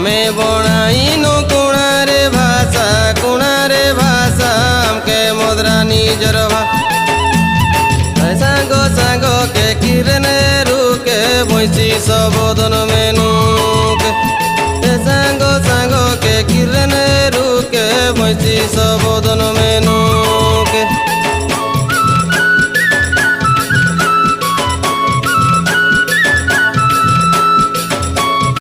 मैं बनाइनु कुणारे भाषा हमके मुद्रा निजर सांगो सांगो के किरने रुके भैसी सबोधन मेनुके सांगो सांगो के किरने रुके भैसी सबोधन मेनु